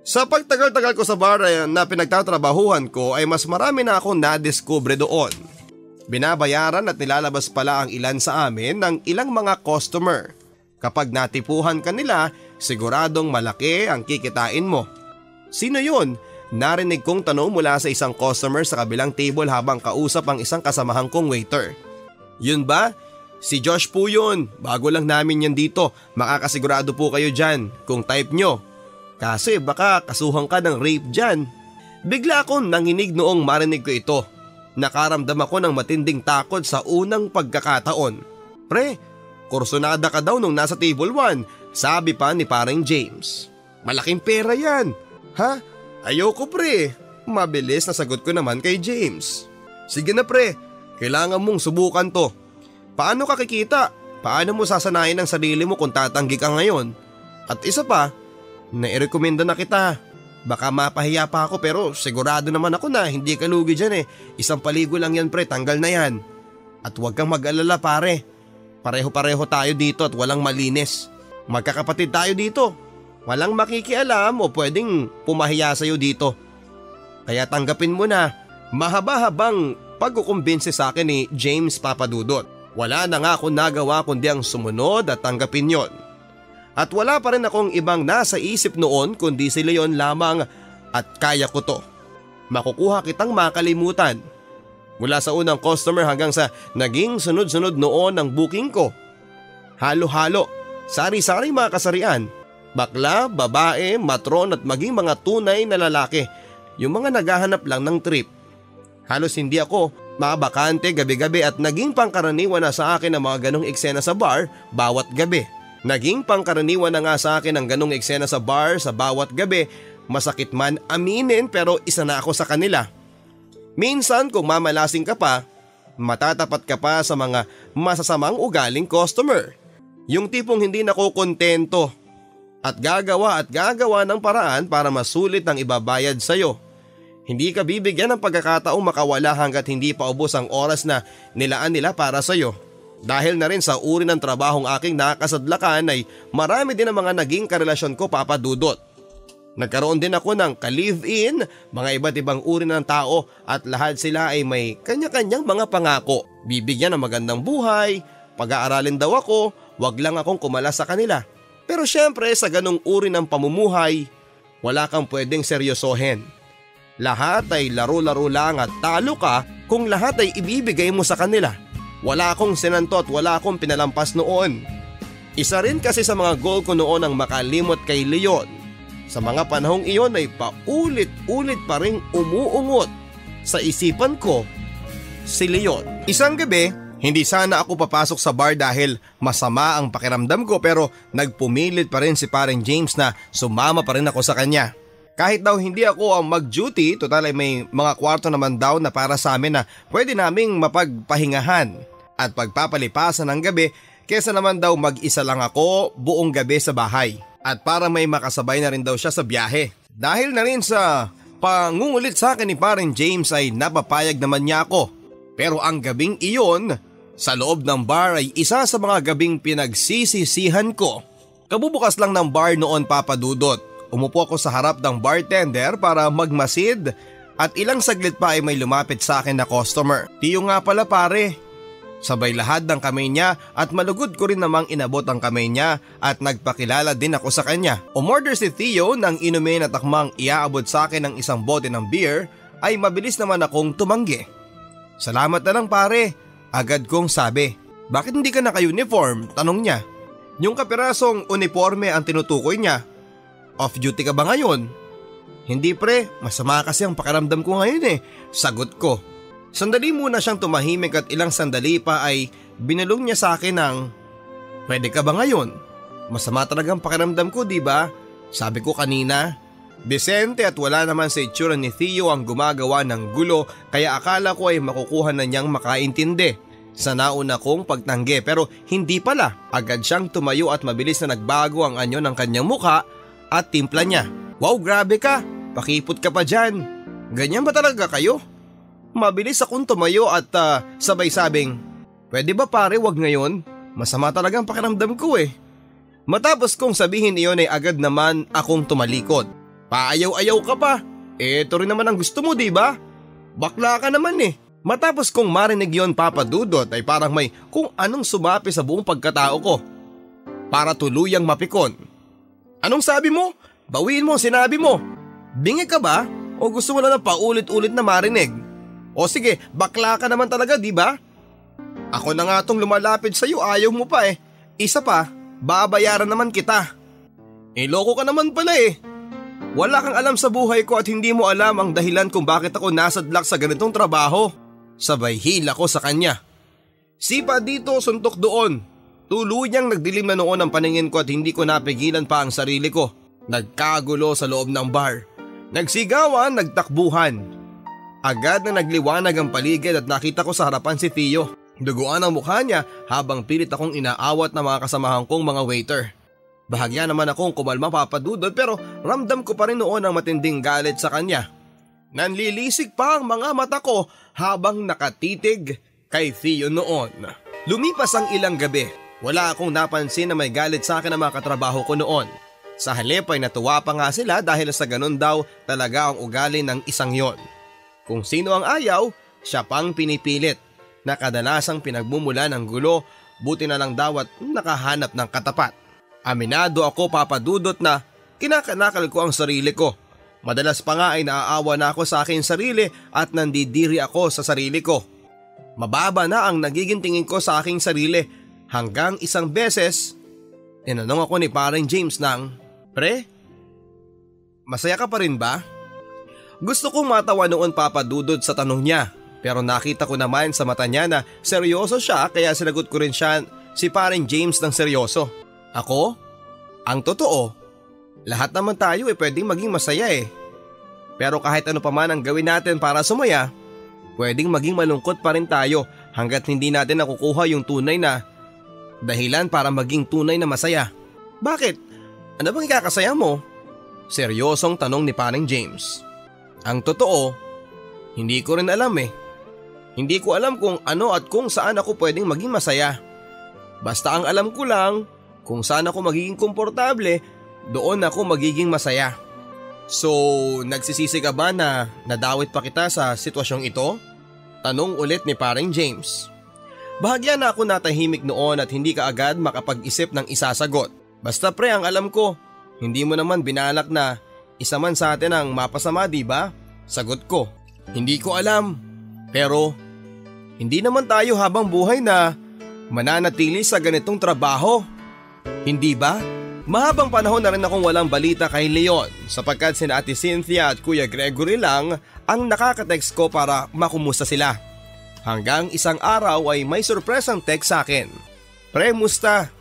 Sa pagtagal-tagal ko sa bar na pinagtatrabahuhan ko ay mas marami na akong nadiskubre doon. Binabayaran at nilalabas pala ang ilan sa amin ng ilang mga customer. Kapag natipuhan ka nila, siguradong malaki ang kikitain mo. Sino yun? Narinig kong tanong mula sa isang customer sa kabilang table habang kausap ang isang kasamahan kong waiter. Yun ba? Si Josh po yun. Bago lang namin yan dito. Makakasigurado po kayo dyan kung type nyo. Kasi baka kasuhan ka ng rape dyan. Bigla akong nanginig noong marinig ko ito. Nakaramdam ako ng matinding takot sa unang pagkakataon. Pre, kursunada ka daw nung nasa table 1, sabi pa ni paring James. Malaking pera yan. Ha? Ayoko pre. Mabilis na sagot ko naman kay James. Sige na pre, kailangan mong subukan to. Paano ka kikita? Paano mo sasanayin ang sarili mo kung tatanggi ka ngayon? At isa pa, nairekomenda na kita. Baka mapahiya pa ako pero sigurado naman ako na hindi ka lugi dyan eh. Isang paligo lang yan pre, tanggal na yan. At huwag kang mag-alala pare. Pareho-pareho tayo dito at walang malinis. Magkakapatid tayo dito. Walang makikialam o pwedeng pumahiya sa'yo dito. Kaya tanggapin mo na. Mahaba-habang pagkukumbinsi sa akin ni James Papadudot. Wala na nga akong nagawa kundi ang sumunod at tanggapin yon. At wala pa rin akong ibang nasa isip noon kundi si Leon lamang at kaya ko to. Makukuha kitang makalimutan. Mula sa unang customer hanggang sa naging sunod-sunod noon ang booking ko. Halo-halo, sari-sari mga kasarian. Bakla, babae, matron at maging mga tunay na lalaki. Yung mga naghahanap lang ng trip. Halos hindi ako mabakante gabi-gabi at naging pangkaraniwan na sa akin ang mga ganong eksena sa bar bawat gabi. Naging pangkaraniwan na nga sa akin ang ganong eksena sa bar sa bawat gabi. Masakit man aminin pero isa na ako sa kanila. Minsan kung mamalasing ka pa, matatapat ka pa sa mga masasamang ugaling customer. Yung tipong hindi nakokontento at gagawa ng paraan para masulit ang ibabayad sa'yo. Hindi ka bibigyan ng pagkakataong makawala hanggat hindi pa ubos ang oras na nilaan nila para sa'yo. Dahil na rin sa uri ng trabahong aking nakasadlakan ay marami din ang mga naging karelasyon ko papadudot. Nagkaroon din ako ng ka-live-in, mga iba't ibang uri ng tao at lahat sila ay may kanya-kanyang mga pangako. Bibigyan ng magandang buhay, pag-aaralin daw ako, wag lang akong kumala sa kanila. Pero syempre sa ganong uri ng pamumuhay, wala kang pwedeng seryosohin. Lahat ay laro-laro lang at talo ka kung lahat ay ibibigay mo sa kanila. Wala akong sinanto at wala akong pinalampas noon. Isa rin kasi sa mga goal ko noon ang makalimot kay Leon. Sa mga panahong iyon ay paulit-ulit pa rin umuungot sa isipan ko si Leon. Isang gabi, hindi sana ako papasok sa bar dahil masama ang pakiramdam ko pero nagpumilit pa rin si paring James na sumama pa rin ako sa kanya. Kahit daw hindi ako ang mag-duty, total ay may mga kwarto naman daw na para sa amin na pwede naming mapagpahingahan at pagpapalipasan ng gabi kesa naman daw mag-isa lang ako buong gabi sa bahay. At para may makasabay na rin daw siya sa biyahe. Dahil na rin sa pangungulit sa akin ni paring James ay napapayag naman niya ako. Pero ang gabing iyon sa loob ng bar ay isa sa mga gabing pinagsisisihan ko. Kabubukas lang ng bar noon papadudot. Umupo ako sa harap ng bartender para magmasid at ilang saglit pa ay may lumapit sa akin na customer. Tiyo nga pala pare. Sabay lahad ng kamay niya at malugod ko rin namang inabot ang kamay niya at nagpakilala din ako sa kanya. Umorder si Theo ng inumin at akmang iaabot sa akin ng isang bote ng beer ay mabilis naman akong tumanggi. Salamat na lang pare, agad kong sabi. Bakit hindi ka naka-uniform? Tanong niya. Yung kapirasong uniforme ang tinutukoy niya. Off-duty ka ba ngayon? Hindi pre, masama kasi ang pakiramdam ko ngayon eh, sagot ko. Sandali muna siyang tumahimik at ilang sandali pa ay binulong niya sa akin ng, pwede ka ba ngayon? Masama talagang pakiramdam ko di ba? Sabi ko kanina. Decente at wala naman sa itsura ni Theo ang gumagawa ng gulo kaya akala ko ay makukuha na niyang makaintindi sa nauna kong pagtanggi pero hindi pala. Agad siyang tumayo at mabilis na nagbago ang anyo ng kanyang mukha at timpla niya. Wow, grabe ka! pakipot ka pa dyan. Ganyan ba talaga kayo? Mabilis akong tumayo at sabay sabing, pwede ba pare wag ngayon? Masama talagang pakiramdam ko eh. Matapos kong sabihin iyon ay agad naman akong tumalikod. Paayaw-ayaw ka pa. Ito rin naman ang gusto mo, di ba? Bakla ka naman eh. Matapos kong marinig yon, Papa Dudot, ay parang may kung anong sumapi sa buong pagkatao ko. Para tuluyang mapikon. Anong sabi mo? Bawiin mo ang sinabi mo. Bingi ka ba? O gusto mo lang paulit-ulit na marinig? O sige, bakla ka naman talaga, di ba? Ako na nga tong lumalapit sa'yo, ayaw mo pa eh. Isa pa, babayaran naman kita. Loko ka naman pala eh. Wala kang alam sa buhay ko at hindi mo alam ang dahilan kung bakit ako nasadlak sa ganitong trabaho. Sabay hila ko sa kanya. Sipa dito, suntok doon. Tuluyang nagdilim na noon ang paningin ko at hindi ko napigilan pa ang sarili ko. Nagkagulo sa loob ng bar. Nagsigawan, nagtakbuhan. Agad na nagliwanag ang paligid at nakita ko sa harapan si Theo. Duguan ang mukha niya habang pilit akong inaawat ng mga kasamahan kong mga waiter. Bahagya naman akong kumalma, Papa Dudot, pero ramdam ko pa rin noon ang matinding galit sa kanya. Nanlilisik pa ang mga mata ko habang nakatitig kay Theo noon. Lumipas ang ilang gabi. Wala akong napansin na may galit sa akin ang mga katrabaho ko noon. Sa halip ay natuwa pa nga sila dahil sa ganun daw talaga ang ugali ng isang yon. Kung sino ang ayaw, siya pang pinipilit. Na kadalasang pinagmumula ng gulo, buti na lang daw at nakahanap ng katapat. Aminado ako, Papa Dudot, na kinakanakal ko ang sarili ko. Madalas pa nga ay naaawa na ako sa aking sarili at nandidiri ako sa sarili ko. Mababa na ang nagiging tingin ko sa aking sarili hanggang isang beses, tinanong ako ni Paring James ng, Pre, masaya ka pa rin ba? Gusto kong matawa noon, Papa Dudot, sa tanong niya. Pero nakita ko naman sa mata niya na seryoso siya kaya sinagot ko rin siya si Paring James ng seryoso. Ako? Ang totoo, lahat naman tayo pwedeng maging masaya eh. Pero kahit ano pa man ang gawin natin para sumaya, pwedeng maging malungkot pa rin tayo hanggat hindi natin nakukuha yung tunay na dahilan para maging tunay na masaya. Bakit? Ano bang ikakasaya mo? Seryosong tanong ni Paring James. Ang totoo, hindi ko rin alam eh. Hindi ko alam kung ano at kung saan ako pwedeng maging masaya. Basta ang alam ko lang, kung saan ako magiging komportable, doon ako magiging masaya. So, nagsisisi ka ba na nadawit pa kita sa sitwasyong ito? Tanong ulit ni Paring James. Bahagya na ako natahimik noon at hindi ka agad makapag-isip ng isasagot. Basta pre, ang alam ko, hindi mo naman binalak na isa man sa atin ang mapasama, di ba? Sagot ko, hindi ko alam. Pero, hindi naman tayo habang buhay na mananatili sa ganitong trabaho. Hindi ba? Mahabang panahon na rin akong walang balita kay Leon sapagkat sina Ate Cynthia at Kuya Gregory lang ang nakaka-text ko para makumusta sila. Hanggang isang araw ay may surpresang text sa akin. Pre, musta?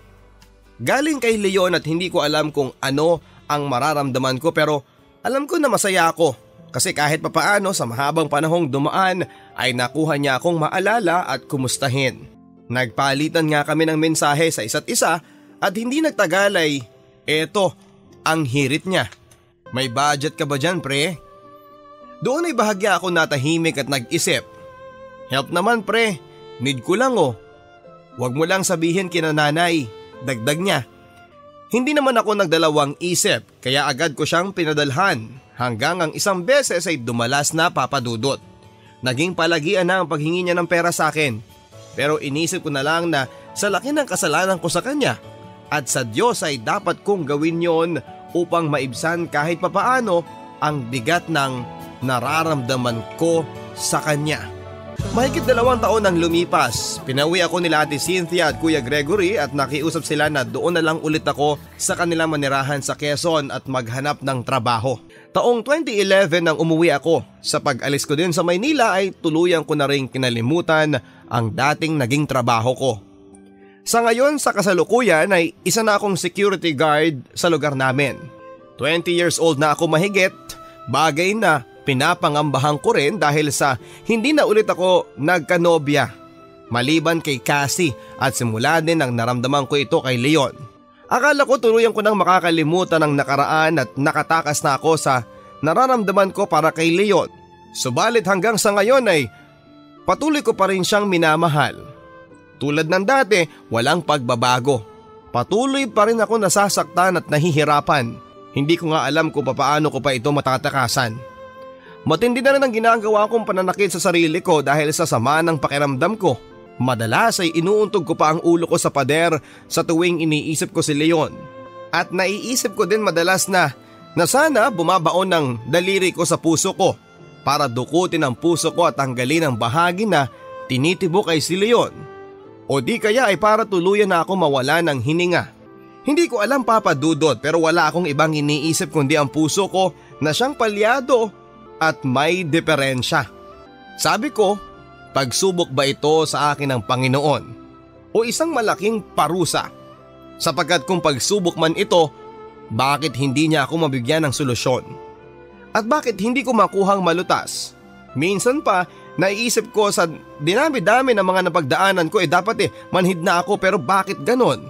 Galing kay Leon at hindi ko alam kung ano ang mararamdaman ko pero alam ko na masaya ako. Kasi kahit papaano sa mahabang panahong dumaan ay nakuha niya akong maalala at kumustahin. Nagpalitan nga kami ng mensahe sa isa't isa at hindi nagtagal ay eto ang hirit niya. May budget ka ba dyan, pre? Doon ay bahagya ako natahimik at nag-isip. Help naman, pre, need ko lang oh. Huwag mo lang sabihin kina nanay, dagdag niya. Hindi naman ako nagdalawang isip kaya agad ko siyang pinadalhan hanggang ang isang beses ay dumalas na, Papa Dudot. Naging palagian na ang paghingi niya ng pera sa akin. Pero inisip ko na lang na sa laki ng kasalanan ko sa kanya at sa Diyos ay dapat kong gawin yon upang maibsan kahit papaano ang bigat ng nararamdaman ko sa kanya. Mahigit 2 taon nang lumipas, pinauwi ako nila Ate Cynthia at Kuya Gregory at nakiusap sila na doon na lang ulit ako sa kanilang manirahan sa Quezon at maghanap ng trabaho. Taong 2011 nang umuwi ako, sa pag-alis ko din sa Maynila ay tuluyan ko na rin kinalimutan ang dating naging trabaho ko. Sa ngayon sa kasalukuyan ay isa na akong security guard sa lugar namin. 20 years old na ako mahigit, bagay na pinapangambahan ko rin dahil sa hindi na ulit ako nagkanobya. Maliban kay Cassie at simula din ang naramdaman ko ito kay Leon. Akala ko tuluyan ko nang makakalimutan ang nakaraan at nakatakas na ako sa nararamdaman ko para kay Leon. Subalit hanggang sa ngayon ay patuloy ko pa rin siyang minamahal. Tulad ng dati, walang pagbabago. Patuloy pa rin ako nasasaktan at nahihirapan. Hindi ko nga alam kung paano ko pa ito matatakasan. Matindi na rin ang ginagawa kong pananakit sa sarili ko dahil sa sama ng pakiramdam ko. Madalas ay inuuntog ko pa ang ulo ko sa pader sa tuwing iniisip ko si Leon. At naiisip ko din madalas na sana bumabaon ng daliri ko sa puso ko para dukutin ang puso ko at tanggalin ang bahagi na tinitibok kay si Leon. O di kaya ay para tuluyan na ako mawala ng hininga. Hindi ko alam Papa Dudut, pero wala akong ibang iniisip kundi ang puso ko na siyang palyado at may diferensya. Sabi ko, pagsubok ba ito sa akin ng Panginoon o isang malaking parusa? Sapagkat kung pagsubok man ito, bakit hindi niya ako mabigyan ng solusyon? At bakit hindi ko makuhang malutas? Minsan pa, naiisip ko sa dinami-dami ng mga napagdaanan ko dapat manhid na ako, pero bakit ganon?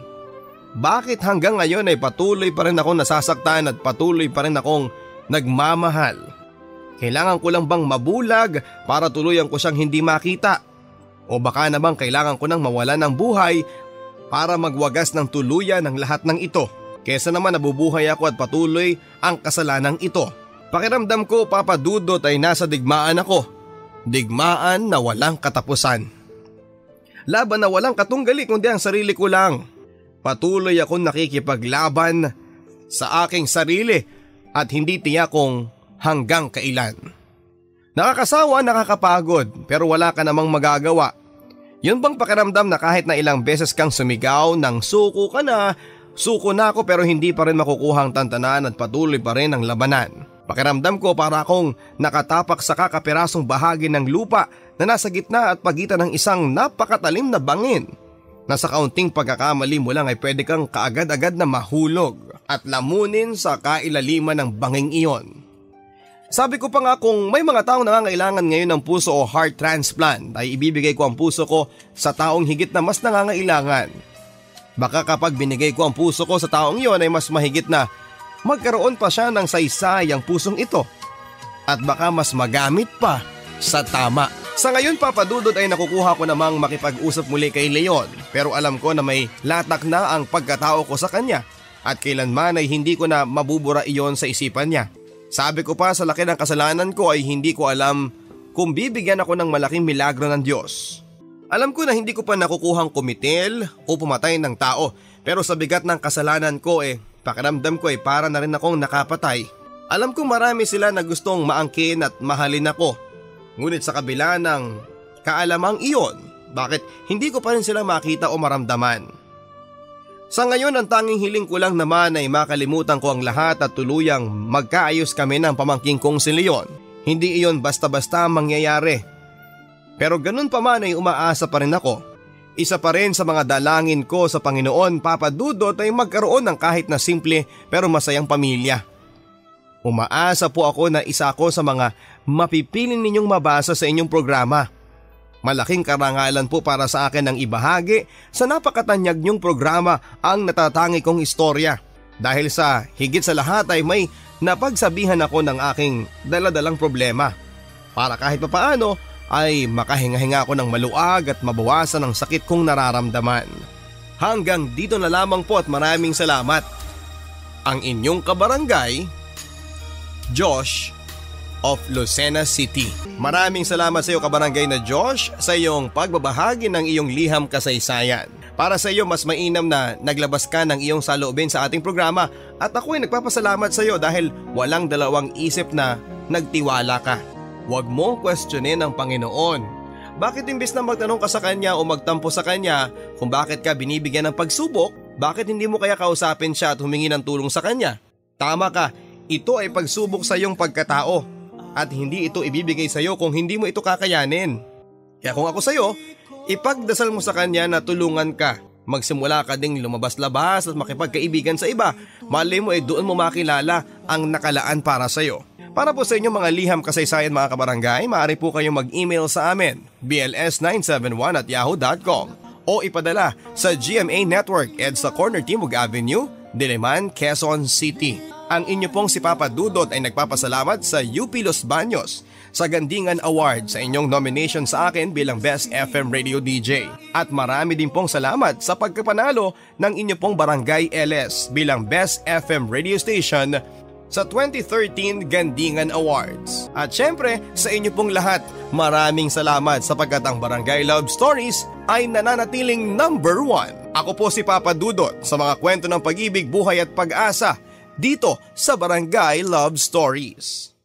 Bakit hanggang ngayon ay patuloy pa rin akong nasasaktan at patuloy pa rin akong nagmamahal? Kailangan ko lang bang mabulag para tuluyan ko siyang hindi makita? O baka namang kailangan ko nang mawalan ng buhay para magwagas ng tuluyan ng lahat ng ito, kesa naman nabubuhay ako at patuloy ang kasalanang ito. Pakiramdam ko Papa Dudut ay nasa digmaan ako. Digmaan na walang katapusan. Laban na walang katunggali kundi ang sarili ko lang. Patuloy akong nakikipaglaban sa aking sarili at hindi tiyak kung hanggang kailan. Nakakasawa, nakakapagod, pero wala ka namang magagawa. Yun bang pakiramdam na kahit na ilang beses kang sumigaw ng suko ka na, suko na ako, pero hindi pa rin makukuhang tantanan at patuloy pa rin ang labanan. Pakiramdam ko para akong nakatapak sa kakapirasong bahagi ng lupa na nasa gitna at pagitan ng isang napakatalim na bangin. Nasa kaunting pagkakamali mo lang ay pwede kang kaagad-agad na mahulog at lamunin sa kailaliman ng banging iyon. Sabi ko pa nga kung may mga taong nangangailangan ngayon ng puso o heart transplant ay ibibigay ko ang puso ko sa taong higit na mas nangangailangan. Baka kapag binigay ko ang puso ko sa taong iyon ay mas mahigit na magkaroon pa siya ng saysay ang pusong ito. At baka mas magamit pa sa tama. Sa ngayon Papa Dudut ay nakukuha ko namang makipag-usap muli kay Leon, pero alam ko na may latak na ang pagkatao ko sa kanya at kailanman ay hindi ko na mabubura iyon sa isipan niya. Sabi ko pa sa laki ng kasalanan ko ay hindi ko alam kung bibigyan ako ng malaking milagro ng Diyos. Alam ko na hindi ko pa nakukuhang kumitil o pumatay ng tao, pero sa bigat ng kasalanan ko pakiramdam ko para na rin akong nakapatay. Alam ko marami sila na gustong maangkin at mahalin ako. Ngunit sa kabila ng kaalamang iyon, bakit hindi ko pa rin sila makita o maramdaman? Sa ngayon ang tanging hiling ko lang naman ay makalimutan ko ang lahat at tuluyang magkaayos kami ng pamangking kong si Leon. Hindi iyon basta-basta mangyayari. Pero ganun pa man ay umaasa pa rin ako. Isa pa rin sa mga dalangin ko sa Panginoon Papa Dudut ay magkaroon ng kahit na simple pero masayang pamilya. Umaasa po ako na isa ako sa mga mapipiling ninyong mabasa sa inyong programa. Malaking karangalan po para sa akin ang ibahagi sa napakatanyag niyong programa ang natatangi kong istorya. Dahil sa higit sa lahat ay may napagsabihan ako ng aking daladalang problema. Para kahit papaano ay makahinga-hinga ako ng maluag at mabawasan ang sakit kong nararamdaman. Hanggang dito na lamang po at maraming salamat. Ang inyong kabarangay, Josh of Lucena City. Maraming salamat sa iyo kabarangay na Josh sa iyong pagbabahagi ng iyong liham kasaysayan. Para sa iyo mas mainam na naglabas ka ng iyong saloobin sa ating programa at ako ay nagpapasalamat sa iyo dahil walang dalawang isip na nagtiwala ka. Huwag mong questionin ang Panginoon. Bakit imbis na magtanong ka sa Kanya o magtampo sa Kanya kung bakit ka binibigyan ng pagsubok, bakit hindi mo kaya kausapin siya at humingi ng tulong sa Kanya? Tama ka. Ito ay pagsubok sa iyong pagkatao at hindi ito ibibigay sa iyo kung hindi mo ito kakayanin. Kaya kung ako sa iyo, ipagdasal mo sa Kanya na tulungan ka. Magsimula ka ding lumabas-labas at makipagkaibigan sa iba. Malay mo doon mo makilala ang nakalaan para sa iyo. Para po sa inyong mga liham kasaysayan mga kabarangay, maaari po kayong mag-email sa amin bls971@yahoo.com o ipadala sa GMA Network, EDSA Corner Timog Avenue, Diliman, Quezon City. Ang inyo pong si Papa Dudot ay nagpapasalamat sa UP Los Baños sa Gandingan Award sa inyong nomination sa akin bilang Best FM Radio DJ. At marami din pong salamat sa pagkapanalo ng inyo pong Barangay LS bilang Best FM Radio Station sa 2013 Gandingan Awards. At syempre sa inyo pong lahat, maraming salamat sapagkat ang Barangay Love Stories ay nananatiling number 1. Ako po si Papa Dudot sa mga kwento ng pag-ibig, buhay at pag-asa dito sa Barangay Love Stories.